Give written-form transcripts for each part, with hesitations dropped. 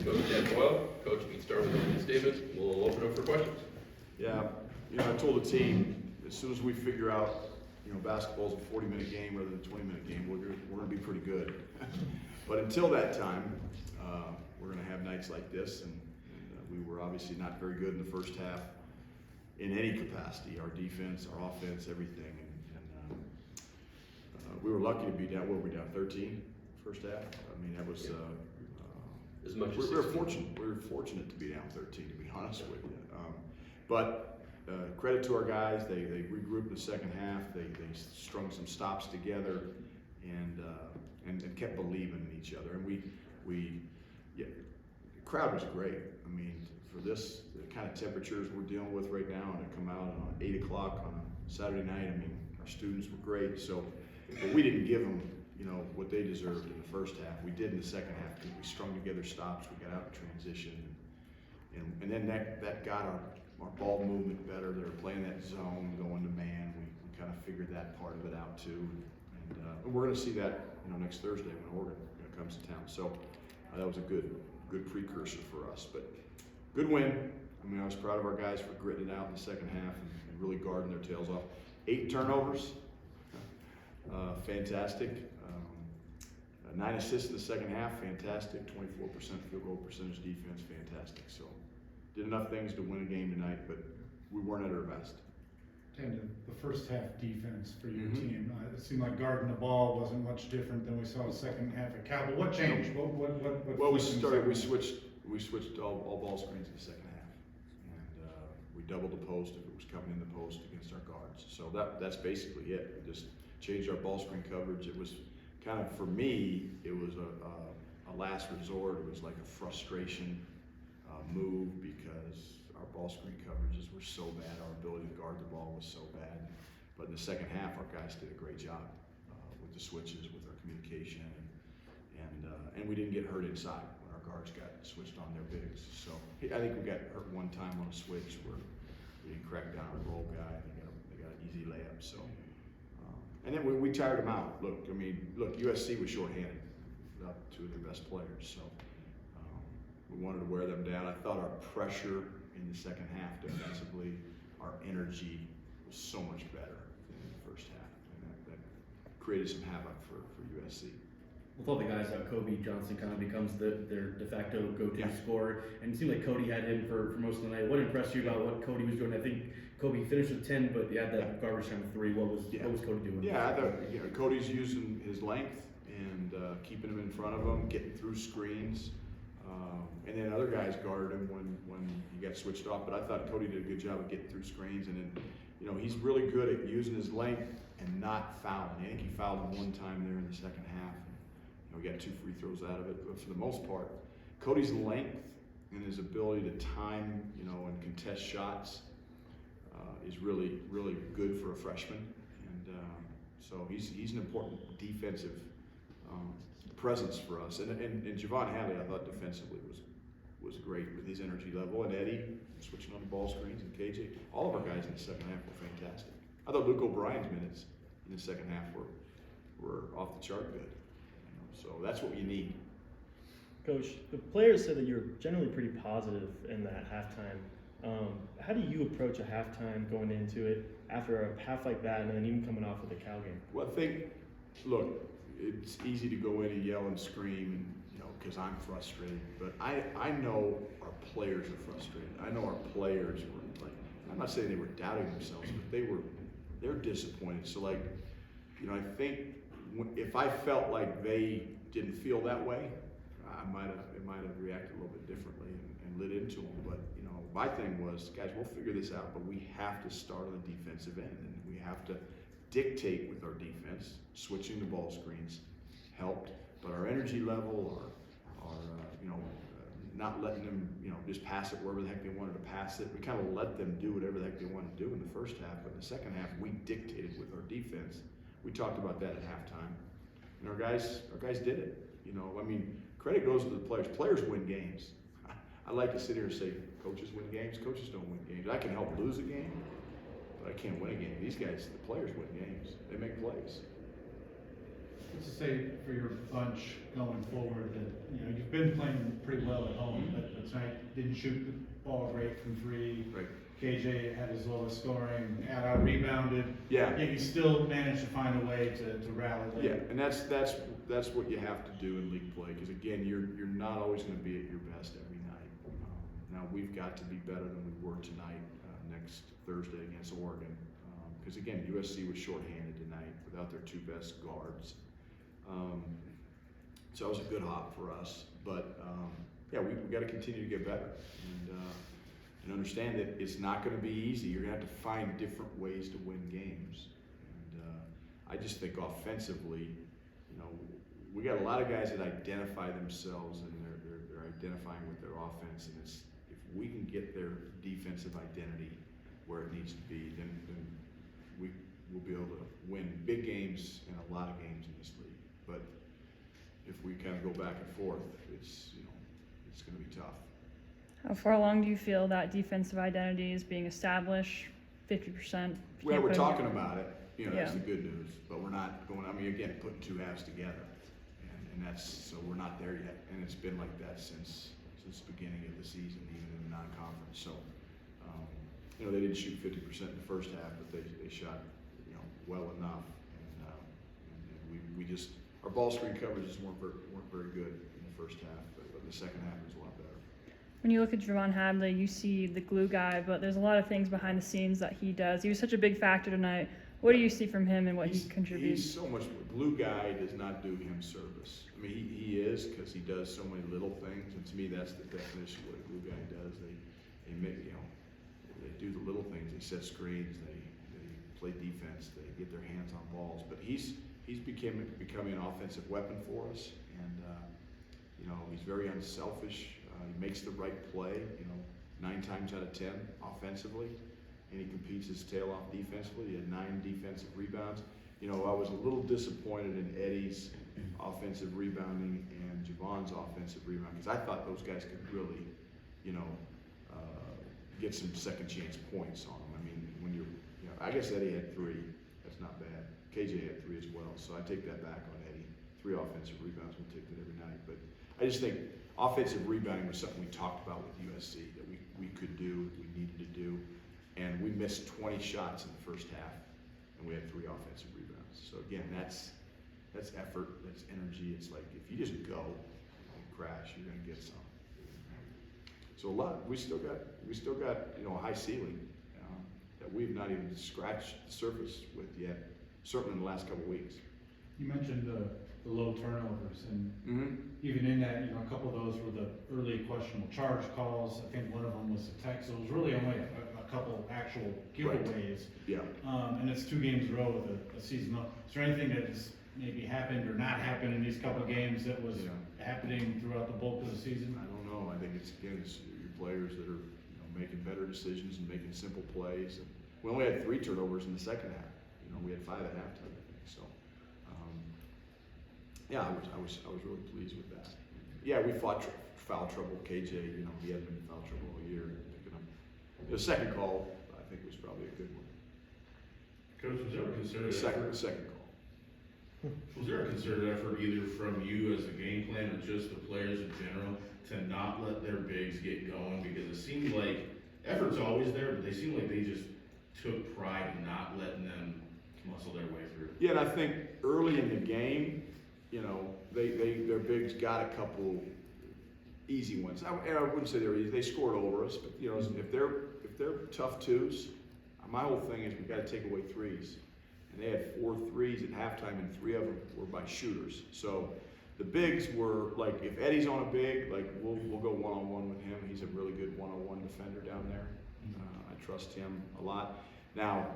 Coach Tad Boyle. Coach, you can start with opening statements. We'll open up for questions. Yeah, I told the team as soon as we figure out, basketball's a 40-minute game rather than a 20-minute game, we're going to be pretty good. But until that time, we're going to have nights like this, and we were obviously not very good in the first half in any capacity, our defense, our offense, everything. And we were lucky to be down. What were we down? 13 first half. I mean, that was. As much as we were fortunate. We were fortunate to be down 13, to be honest with you. But credit to our guys. They regrouped in the second half. They strung some stops together, and kept believing in each other. And the crowd was great. I mean, for the kind of temperatures we're dealing with right now, and to come out on 8 o'clock on a Saturday night, I mean, our students were great. So, but we didn't give them, what they deserved in the first half. We did in the second half because we strung together stops. We got out in transition, and then that got our ball movement better. They were playing that zone, going to man. We kind of figured that part of it out too, and we're going to see that next Thursday when Oregon comes to town. So that was a good precursor for us. But good win. I mean, I was proud of our guys for gritting it out in the second half and really guarding their tails off. 8 turnovers, fantastic. 9 assists in the second half, fantastic. 24% field goal percentage defense, fantastic. So did enough things to win a game tonight, but we weren't at our best. And the first half defense for your team, it seemed like guarding the ball wasn't much different than we saw the second half at Cal. But what changed? Well, we switched all ball screens in the second half, and we doubled the post if it was coming in the post against our guards. So that's basically it. We just changed our ball screen coverage. It was kind of, for me, it was a last resort. It was like a frustration move because our ball screen coverages were so bad. Our ability to guard the ball was so bad. But in the second half, our guys did a great job with the switches, with our communication, and we didn't get hurt inside when our guards got switched on their bigs. So I think we got hurt one time on a switch where we didn't crack down on a roll guy. They got an easy layup. So. And then we tired them out. Look, USC was shorthanded without 2 of their best players, so we wanted to wear them down. I thought our pressure in the second half defensively, our energy was so much better than in the first half, and that created some havoc for USC. With all the guys out, Kobe Johnson kind of becomes their de facto go-to scorer, and it seemed like Cody had him for most of the night. What impressed you about what Cody was doing? I think Kobe finished with 10, but he had that garbage time of 3. What was Cody doing? Yeah, I thought Cody's using his length and keeping him in front of him, getting through screens, and then other guys guarded him when he got switched off. But I thought Cody did a good job of getting through screens, and then he's really good at using his length and not fouling. I think he fouled him one time there in the second half. We got 2 free throws out of it, but for the most part, Cody's length and his ability to time, and contest shots is really, really good for a freshman. And so he's an important defensive presence for us. And Javon Hadley, I thought defensively was great with his energy level. And Eddie switching on the ball screens, and KJ, all of our guys in the second half were fantastic. I thought Luke O'Brien's minutes in the second half were off the chart good. So that's what you need. Coach, the players said that you're generally pretty positive in that halftime. How do you approach a halftime going into it after a half like that, and then even coming off of the Cal game? Well, look, it's easy to go in and yell and scream, because I'm frustrated. But I know our players are frustrated. I know our players were I'm not saying they were doubting themselves, but they're disappointed. So I think if I felt like they didn't feel that way, it might have reacted a little bit differently and lit into them. But my thing was, guys, we'll figure this out, but we have to start on the defensive end, and we have to dictate with our defense. Switching the ball screens helped, but our energy level, our not letting them just pass it wherever the heck they wanted to pass it. We kind of let them do whatever the heck they wanted to do in the first half, but in the second half we dictated with our defense. We talked about that at halftime, and our guys did it. Credit goes to the players. Players win games. I like to sit here and say coaches win games. Coaches don't win games. I can help lose a game, but I can't win a game. These guys, the players, win games. They make plays. What's to say for your bunch going forward that you've been playing pretty well at home? tonight didn't shoot the ball great from three. Right. KJ had his lowest scoring, out rebounded. Yeah. Yet he still managed to find a way to rally late. Yeah, and that's what you have to do in league play, because again, you're not always going to be at your best every night. Now we've got to be better than we were tonight, next Thursday against Oregon, because again, USC was shorthanded tonight without their two best guards. So it was a good hop for us, but yeah, we got to continue to get better and understand that it's not going to be easy. You're going to have to find different ways to win games. And I just think offensively, you know, we got a lot of guys that identify themselves and they're identifying with their offense, and it's if we can get their defensive identity where it needs to be, then we will be able to win big games and a lot of games in this league. But if we kind of go back and forth, it's going to be tough. How far along do you feel that defensive identity is being established? 50%? Well, we're talking about it. You know, that's Yeah. the good news. But we're not going. I mean, again, putting two halves together, and that's so we're not there yet. And it's been like that since the beginning of the season, even in the non-conference. So, you know, they didn't shoot 50% in the first half, but they shot, you know, well enough. And we just our ball screen coverages weren't very good in the first half, but in the second half it was a lot better. When you look at Javon Hadley, you see the glue guy, but there's a lot of things behind the scenes that he does. He was such a big factor tonight. What do you see from him and what he contributes? He's so much. Glue guy does not do him service. I mean, he is, because he does so many little things, and to me, that's the definition of what a glue guy does. They make, you know, they do the little things. They set screens. They play defense. They get their hands on balls. But he's becoming an offensive weapon for us, and you know, he's very unselfish. He makes the right play, you know, 9 times out of 10 offensively, and he competes his tail off defensively. He had 9 defensive rebounds. You know, I was a little disappointed in Eddie's offensive rebounding and Javon's offensive rebound, because I thought those guys could really, you know, get some second chance points on them. I mean, when you know, I guess Eddie had 3. That's not bad. KJ had 3 as well, so I take that back on Eddie. 3 offensive rebounds. We'll take that every night, but I just think offensive rebounding was something we talked about with USC that we could do, we needed to do, and we missed 20 shots in the first half, and we had 3 offensive rebounds. So again, that's effort, that's energy. It's like if you just go and crash, you're going to get some. So we still got you know, a high ceiling that we've not even scratched the surface with yet. Certainly in the last couple of weeks. You mentioned the low turnovers, and even in that, you know, a couple of those were the early questionable charge calls. I think one of them was a tech, so it was really only a couple actual giveaways. Yeah. And it's 2 games in a row with a season. Is there anything that has maybe happened or not happened in these couple of games that was happening throughout the bulk of the season? I don't know. I think it's your players that are, you know, making better decisions and making simple plays. And we only had 3 turnovers in the second half. You know, we had 5 at halftime, I think. So, yeah, I was really pleased with that. Yeah, we fought foul trouble. KJ, you know, he hadn't been in foul trouble all year. Picking up the second call, I think, was probably a good one. Coach, was there a concerted The effort? second call. Was there a concerted effort either from you as a game plan or just the players in general to not let their bigs get going? Because it seemed like effort's always there, but they seemed like they just took pride in not letting them muscle their way through. Yeah, and I think early in the game, you know, their bigs got a couple easy ones. And I wouldn't say they were easy. They scored over us, but you know, if they're tough twos, my whole thing is we got to take away threes. And they had 4 threes at halftime, and 3 of them were by shooters. So the bigs were like, if Eddie's on a big, like we'll go one-on-one with him. He's a really good one-on-one defender down there. I trust him a lot. Now,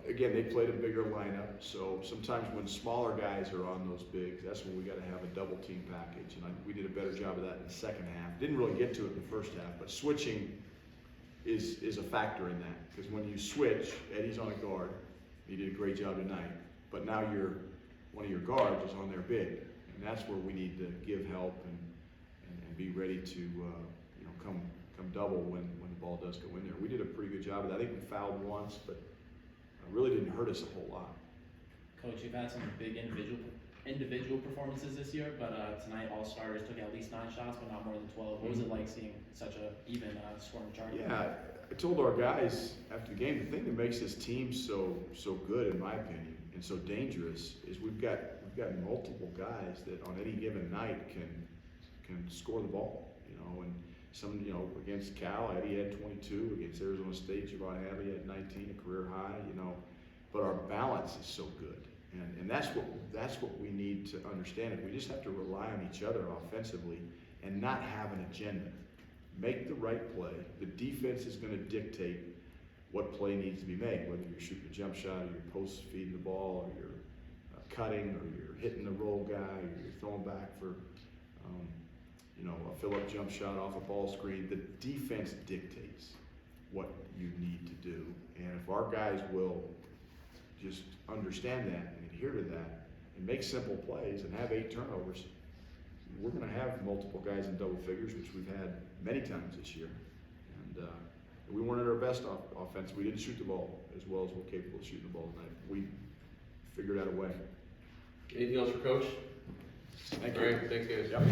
again, they played a bigger lineup, so sometimes when smaller guys are on those bigs, that's when we got to have a double team package, and we did a better job of that in the second half. Didn't really get to it in the first half, but switching is a factor in that, because when you switch, Eddie's on a guard. He did a great job tonight, but now one of your guards is on their big, and that's where we need to give help and be ready to you know, come double when the ball does go in there. We did a pretty good job of that. I think we fouled once, but it really didn't hurt us a whole lot. Coach, you've had some big individual individual performances this year, but tonight all starters took at least 9 shots, but not more than 12. What was it like seeing such a even scoring chart? Yeah, I told our guys after the game, the thing that makes this team so good, in my opinion, and so dangerous is we've got multiple guys that on any given night can score the ball, and some, against Cal, Eddie had 22, against Arizona State, Javon Hadley had 19, a career high, but our balance is so good. And that's what we need to understand. If we just have to rely on each other offensively and not have an agenda. Make the right play. The defense is going to dictate what play needs to be made, whether you're shooting a jump shot, or you're post feeding the ball, or you're cutting, or you're hitting the roll guy, or you're throwing back for a fill-up jump shot off a ball screen. The defense dictates what you need to do. And if our guys will just understand that and adhere to that and make simple plays and have 8 turnovers, we're going to have multiple guys in double figures, which we've had many times this year. And we weren't at our best offense. We didn't shoot the ball as well as we're capable of shooting the ball tonight. We figured out a way. Anything else for Coach? Thank All you. right, thanks guys. Yep.